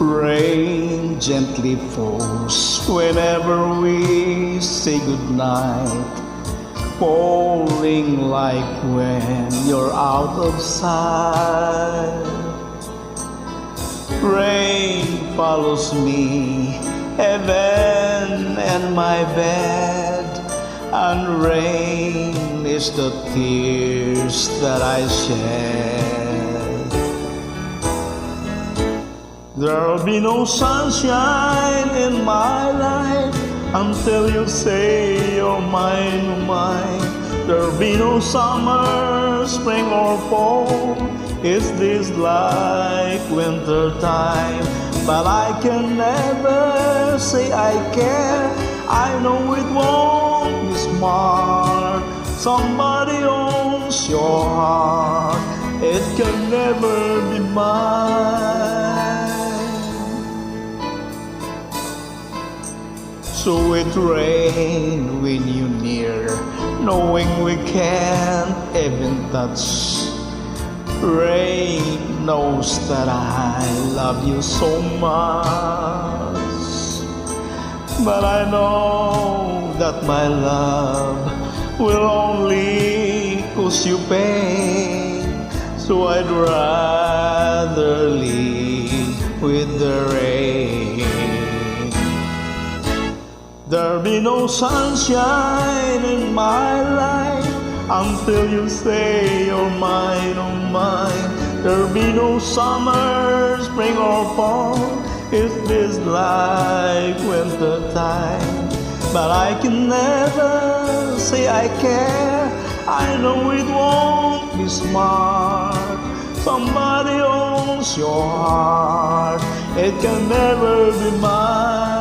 Rain gently falls whenever we say goodnight, falling like when you're out of sight. Rain follows me, heaven and my bed, and rain is the tears that I shed. There'll be no sunshine in my life until you say you're mine, oh mine. There'll be no summer, spring or fall. Is this like winter time? But I can never say I care. I know it won't be smart. Somebody owns your heart. It can never be mine. So it rain when you near, knowing we can't even touch. Rain knows that I love you so much, but I know that my love will only cause you pain. So I'd rather live with the rain. There'll be no sunshine in my life until you say you're mine, oh mine. There'll be no summer, spring or fall. Is this like winter time? But I can never say I care. I know it won't be smart. Somebody owns your heart. It can never be mine.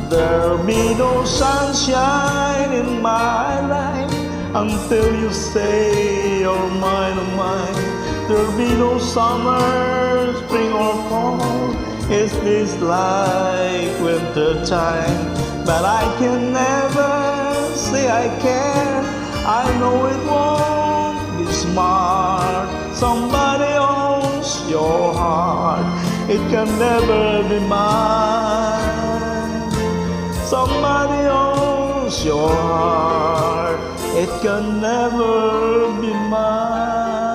There'll be no sunshine in my life until you say you're mine, oh mine. There'll be no summer, spring or fall. Is this like winter time? But I can never say I care. I know it won't be smart. Somebody owns your heart. It can never be mine. Somebody owns your heart. It can never be mine.